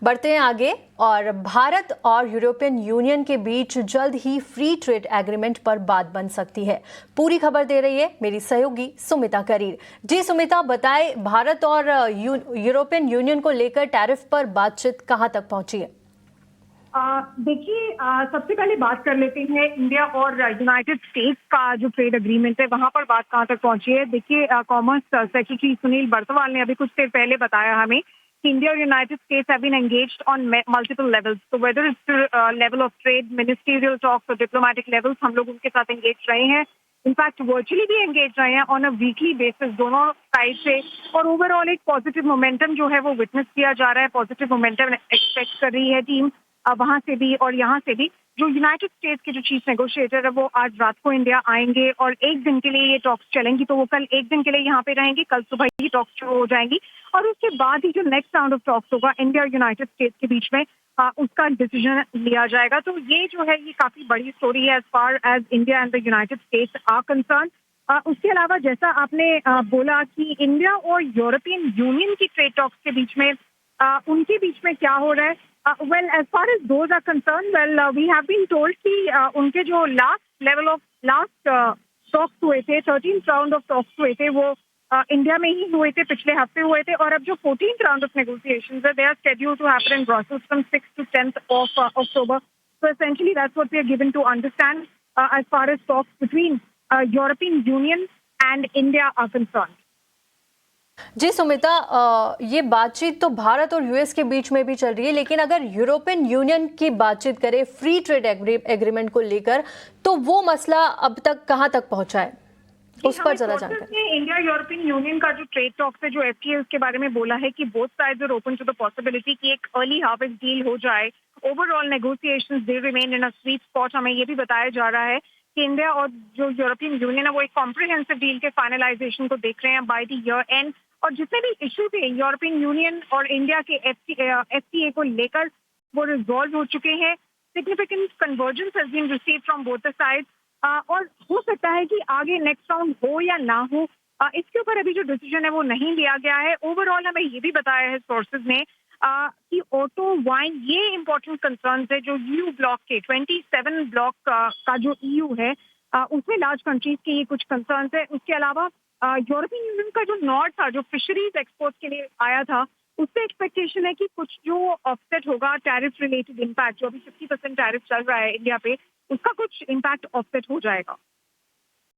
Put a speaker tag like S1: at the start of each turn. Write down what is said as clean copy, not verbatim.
S1: बढ़ते हैं आगे और भारत और यूरोपियन यूनियन के बीच जल्द ही फ्री ट्रेड एग्रीमेंट पर बात बन सकती है। पूरी खबर दे रही है मेरी सहयोगी सुमिता करीर। जी सुमिता, बताएं भारत और यूरोपियन यूनियन को लेकर टैरिफ पर बातचीत कहां तक पहुंची है?
S2: देखिए, सबसे पहले बात कर लेते हैं इंडिया और यूनाइटेड स्टेट्स का जो ट्रेड एग्रीमेंट है वहां पर बात कहां तक पहुंची है। देखिए, कॉमर्स सेक्रेटरी सुनील बर्तवाल ने अभी कुछ देर पहले बताया हमें कि इंडिया और United States have been engaged on multiple levels. तो whether it's level of trade, ministerial talks और डिप्लोमेटिक लेवल्स, हम लोग उनके साथ एंगेज रहे हैं। इनफैक्ट वर्चुअली भी एंगेज रहे हैं ऑन अ वीकली बेसिस दोनों साइड से। और ओवरऑल एक पॉजिटिव मोमेंटम जो है वो विटनेस किया जा रहा है। पॉजिटिव मोमेंटम एक्सपेक्ट कर रही है टीम वहां से भी और यहाँ से भी। जो यूनाइटेड स्टेट्स के जो चीफ नेगोशिएटर है वो आज रात को इंडिया आएंगे और एक दिन के लिए ये टॉक्स चलेंगी। तो वो कल एक दिन के लिए यहाँ पे रहेंगी, कल सुबह ही टॉक्स शुरू हो जाएंगी और उसके बाद ही जो नेक्स्ट राउंड ऑफ टॉक्स होगा इंडिया और यूनाइटेड स्टेट्स के बीच में उसका डिसीजन लिया जाएगा। तो ये जो है ये काफी बड़ी स्टोरी है as far as India and the United States are concern. उसके अलावा जैसा आपने बोला कि इंडिया और यूरोपियन यूनियन की ट्रेड टॉक्स के बीच में उनके बीच में क्या हो रहा है, well, as far as those are concerned, we have been told कि उनके जो लास्ट टॉक्स हुए थे, 13th राउंड ऑफ टॉक्स हुए थे, वो इंडिया में ही हुए थे, पिछले हफ्ते हुए थे। और अब जो 14th राउंड ऑफ नेगोशिएशंस है, they are scheduled to happen in Brussels from 6th to 10th of October. So essentially, that's what we are given to understand as far as talks between European Union and India are concerned.
S1: जी सुमिता, ये बातचीत तो भारत और US के बीच में भी चल रही है, लेकिन अगर यूरोपियन यूनियन की बातचीत करें फ्री ट्रेड एग्रीमेंट को लेकर, तो वो मसला अब तक कहां तक पहुंचा है, उस पर जरा जानकारी।
S2: इंडिया यूरोपियन यूनियन का जो ट्रेड टॉक्स है, जो एफटीए, उसके बारे में बोला है कि both sides are open to the possibility कि एक अर्ली हार्वेस्ट डील हो जाए। Overall negotiations they remain in a sweet spot. हमें ये भी बताया जा रहा है कि इंडिया और जो यूरोपियन यूनियन है वो एक कॉम्प्रिहेंसिव डील के फाइनलाइजेशन को देख रहे हैं बाय द ईयर एंड। और जितने भी इशू थे यूरोपियन यूनियन और इंडिया के एफटीए को लेकर वो रिजॉल्व हो चुके हैं। Significant convergence has been received from both the sides. और हो सकता है कि आगे नेक्स्ट राउंड हो या ना हो, इसके ऊपर अभी जो डिसीजन है वो नहीं लिया गया है। ओवरऑल हमें ये भी बताया है सोर्सेज ने कि ऑटो, वाइन, ये इंपॉर्टेंट कंसर्न्स है जो ईयू ब्लॉक के 27 ब्लॉक का जो ईयू है उसमें लार्ज कंट्रीज के ये कुछ कंसर्न्स है। उसके अलावा यूरोपियन यूनियन का जो नॉर्थ था, जो फिशरीज एक्सपोर्ट के लिए आया था, उससे एक्सपेक्टेशन है कि कुछ जो ऑफसेट होगा टैरिफ रिलेटेड इम्पैक्ट, जो अभी 50% टैरिफ चल रहा है इंडिया पे, उसका कुछ इम्पैक्ट ऑफसेट हो जाएगा।